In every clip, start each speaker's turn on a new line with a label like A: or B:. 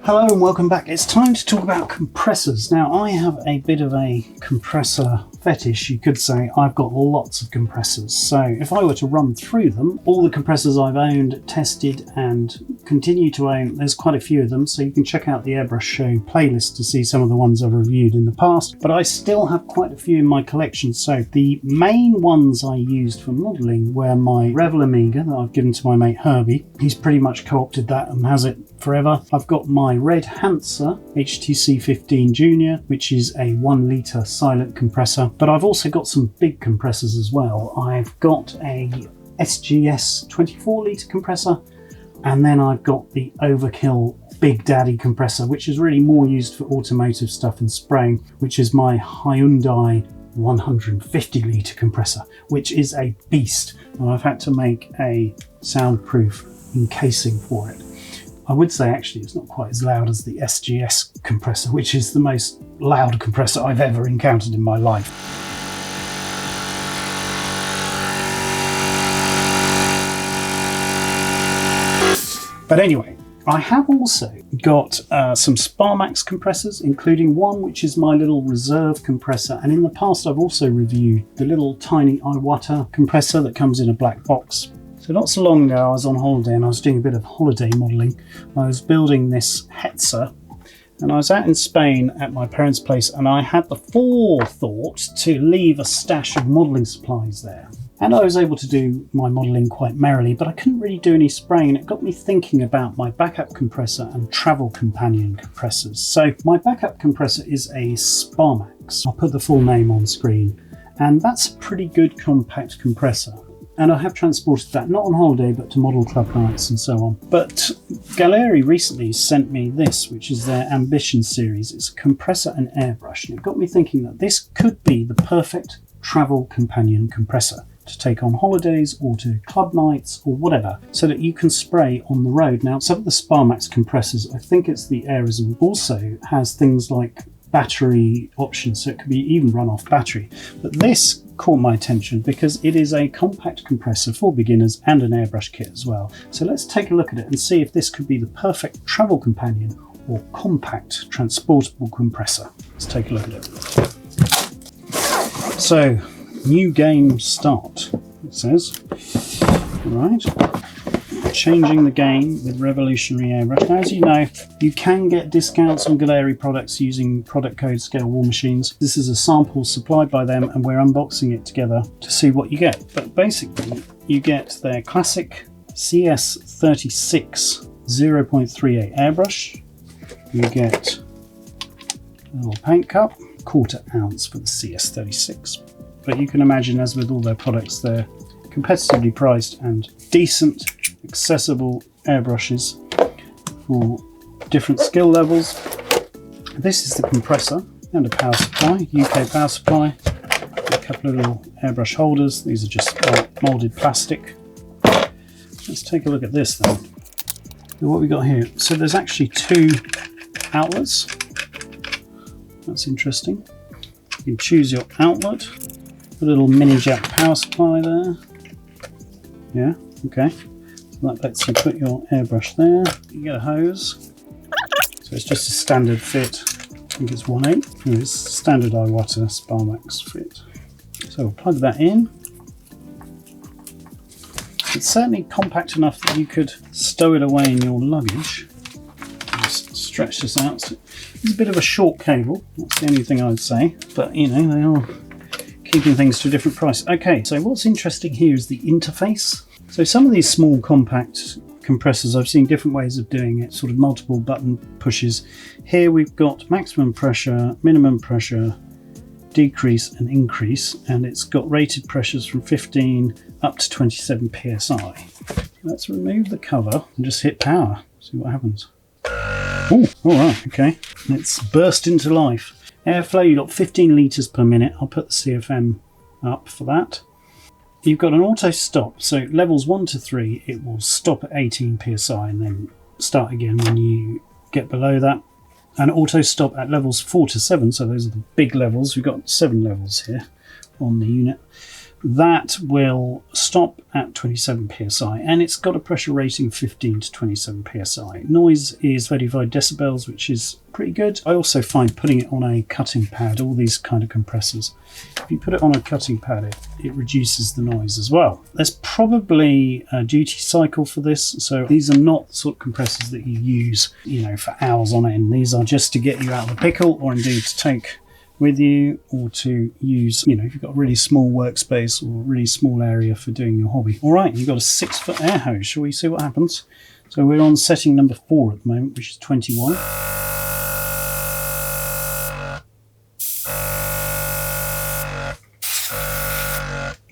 A: Hello and welcome back. It's time to talk about compressors. Now, I have a bit of a compressor fetish, you could say. I've got lots of compressors. So if I were to run through them, all the compressors I've owned, tested and continue to own, there's quite a few of them. So you can check out the Airbrush Show playlist to see some of the ones I've reviewed in the past. But I still have quite a few in my collection. So the main ones I used for modelling were my Revel Amiga that I've given to my mate Herbie. He's pretty much co-opted that and has it forever. I've got my Red Hansa HTC-15 Junior, which is a 1 litre silent compressor, but I've also got some big compressors as well. I've got a SGS 24 litre compressor, and then I've got the Overkill Big Daddy compressor, which is really more used for automotive stuff and spraying, which is my Hyundai 150 litre compressor, which is a beast, and I've had to make a soundproof encasing for it. I would say actually it's not quite as loud as the SGS compressor, which is the most loud compressor I've ever encountered in my life. But anyway, I have also got some Sparax compressors, including one which is my little reserve compressor, and in the past I've also reviewed the little tiny Iwata compressor that comes in a black box. So not so long ago I was on holiday and I was doing a bit of holiday modelling. I was building this Hetzer and I was out in Spain at my parents' place, and I had the forethought to leave a stash of modelling supplies there. And I was able to do my modelling quite merrily, but I couldn't really do any spraying, and it got me thinking about my backup compressor and travel companion compressors. So my backup compressor is a Sparax. I'll put the full name on screen, and that's a pretty good compact compressor. And I have transported that, not on holiday, but to model club nights and so on. But Gaahleri recently sent me this, which is their Ambition series. It's a compressor and airbrush, and it got me thinking that this could be the perfect travel companion compressor to take on holidays or to club nights or whatever, so that you can spray on the road. Now, some of the Sparax compressors, I think it's the Airism, also has things like battery options, so it could be even run off battery. But this caught my attention because it is a compact compressor for beginners and an airbrush kit as well. So let's take a look at it and see if this could be the perfect travel companion or compact transportable compressor. Let's take a look at it. So, new game start, it says. Right. Changing the game with revolutionary airbrush. Now, as you know, you can get discounts on Gaahleri products using product code scalewarmachines. This is a sample supplied by them and we're unboxing it together to see what you get. But basically, you get their classic CS36 0.38 airbrush. You get a little paint cup, 1/4 ounce for the CS36. But you can imagine, as with all their products, they're competitively priced and decent, accessible airbrushes for different skill levels. This is the compressor and a power supply, UK power supply, a couple of little airbrush holders. These are just moulded plastic. Let's take a look at this then. What we got here. So there's actually 2 outlets. That's interesting. You can choose your outlet. A little mini jack power supply there. Yeah, okay. So that lets you put your airbrush there. You get a hose. So it's just a standard fit. I think it's 1/8. It's standard Iwata Sparax fit. So we'll plug that in. It's certainly compact enough that you could stow it away in your luggage. Just stretch this out. It's a bit of a short cable. That's the only thing I'd say. But you know, they are keeping things to a different price. Okay, so what's interesting here is the interface. So some of these small compact compressors, I've seen different ways of doing it, sort of multiple button pushes. Here we've got maximum pressure, minimum pressure, decrease and increase, and it's got rated pressures from 15 up to 27 psi. Let's remove the cover and just hit power, see what happens. Oh, all right, okay. It's burst into life. Airflow, you've got 15 litres per minute. I'll put the CFM up for that. You've got an auto stop, so levels 1 to 3, it will stop at 18 psi and then start again when you get below that. And auto stop at levels 4 to 7, so those are the big levels. We've got 7 levels here on the unit. that will stop at 27 psi, and it's got a pressure rating of 15 to 27 psi. Noise is 35 decibels, which is pretty good. I also find putting it on a cutting pad, all these kind of compressors, if you put it on a cutting pad, it reduces the noise as well. There's probably a duty cycle for this, so these are not the sort of compressors that you use, for hours on end. These are just to get you out of the pickle, or indeed to take with you, or to use, if you've got a really small workspace or a really small area for doing your hobby. All right, you've got a 6-foot air hose. Shall we see what happens? So we're on setting number 4 at the moment, which is 21.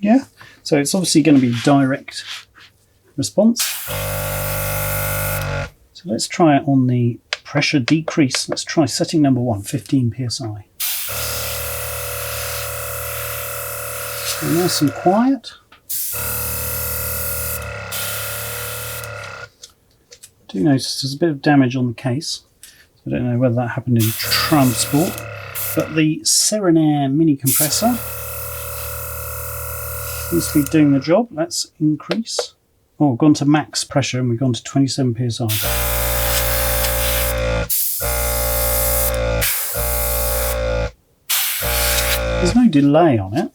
A: Yeah, so it's obviously going to be direct response. So let's try it on the pressure decrease. Let's try setting number 1, 15 psi. So nice and quiet. I do notice there's a bit of damage on the case. I don't know whether that happened in transport, but the Serenair Mini Compressor seems to be doing the job. Let's increase. Oh, we've gone to max pressure and we've gone to 27 psi. There's no delay on it.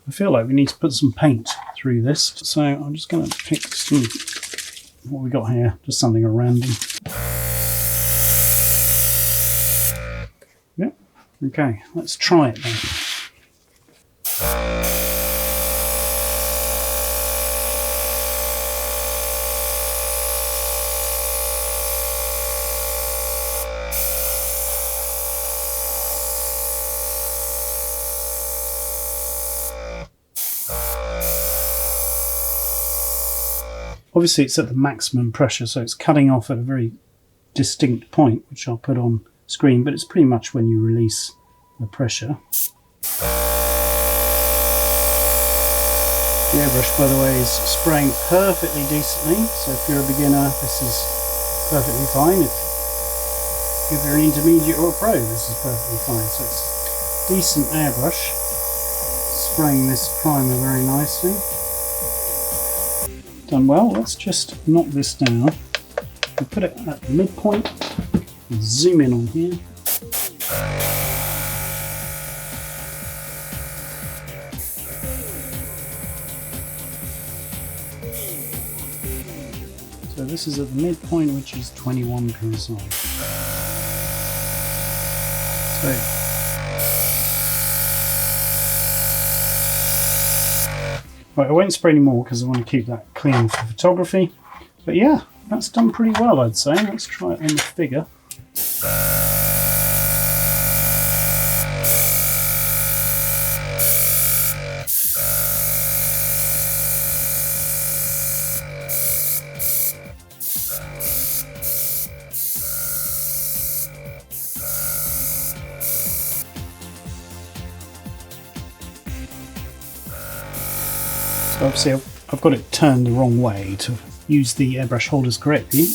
A: I feel like we need to put some paint through this, so I'm just going to pick some, what we got here, just something at random. Yep, okay, let's try it then. Obviously it's at the maximum pressure, so it's cutting off at a very distinct point, which I'll put on screen, but it's pretty much when you release the pressure. The airbrush, by the way, is spraying perfectly decently, so if you're a beginner, this is perfectly fine. If you're an intermediate or a pro, this is perfectly fine. So it's decent airbrush, spraying this primer very nicely. Done well. Let's just knock this down. We'll put it at the midpoint. Zoom in on here. So this is at the midpoint, which is 21 psi. So right, I won't spray any more because I want to keep that clean for photography. But yeah, that's done pretty well, I'd say. Let's try it on the figure. So obviously I've got it turned the wrong way to use the airbrush holders correctly.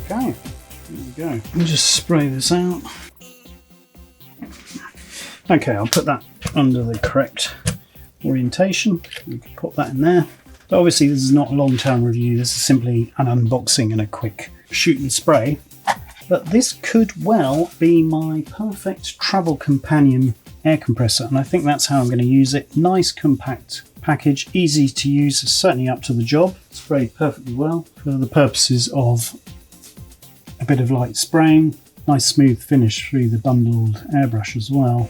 A: Okay, there we go. Let me just spray this out. Okay, I'll put that under the correct orientation. You can put that in there. So obviously this is not a long-term review, this is simply an unboxing and a quick shoot and spray. But this could well be my perfect travel companion air compressor, and I think that's how I'm going to use it. Nice compact package, easy to use, certainly up to the job. Sprayed perfectly well for the purposes of a bit of light spraying. Nice smooth finish through the bundled airbrush as well.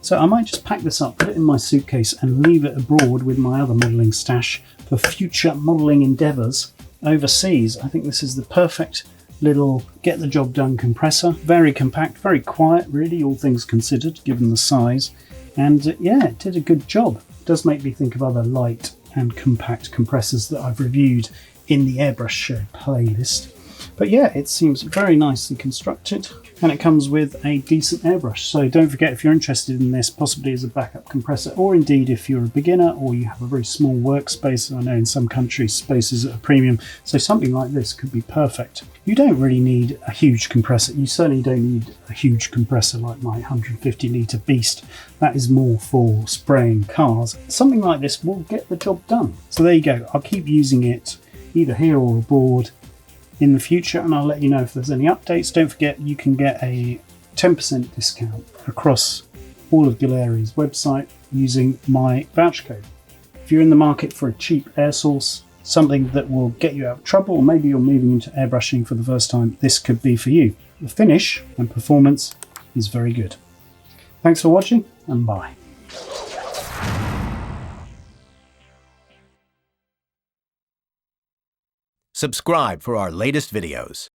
A: So I might just pack this up, put it in my suitcase and leave it abroad with my other modelling stash for future modelling endeavours overseas. I think this is the perfect little get the job done compressor. Very compact, very quiet really, all things considered, given the size. And yeah, it did a good job. It does make me think of other light and compact compressors that I've reviewed in the Airbrush Show playlist. But yeah, it seems very nicely constructed, and it comes with a decent airbrush. So don't forget, if you're interested in this, possibly as a backup compressor, or indeed if you're a beginner or you have a very small workspace. I know in some countries space is at a premium, so something like this could be perfect. You don't really need a huge compressor. You certainly don't need a huge compressor like my 150 litre beast. That is more for spraying cars. Something like this will get the job done. So there you go. I'll keep using it either here or aboard in the future, and I'll let you know if there's any updates. Don't forget, you can get a 10% discount across all of Gaahlerie's website using my voucher code. If you're in the market for a cheap air source, something that will get you out of trouble, or maybe you're moving into airbrushing for the first time, this could be for you. The finish and performance is very good. Thanks for watching, and bye.
B: Subscribe for our latest videos.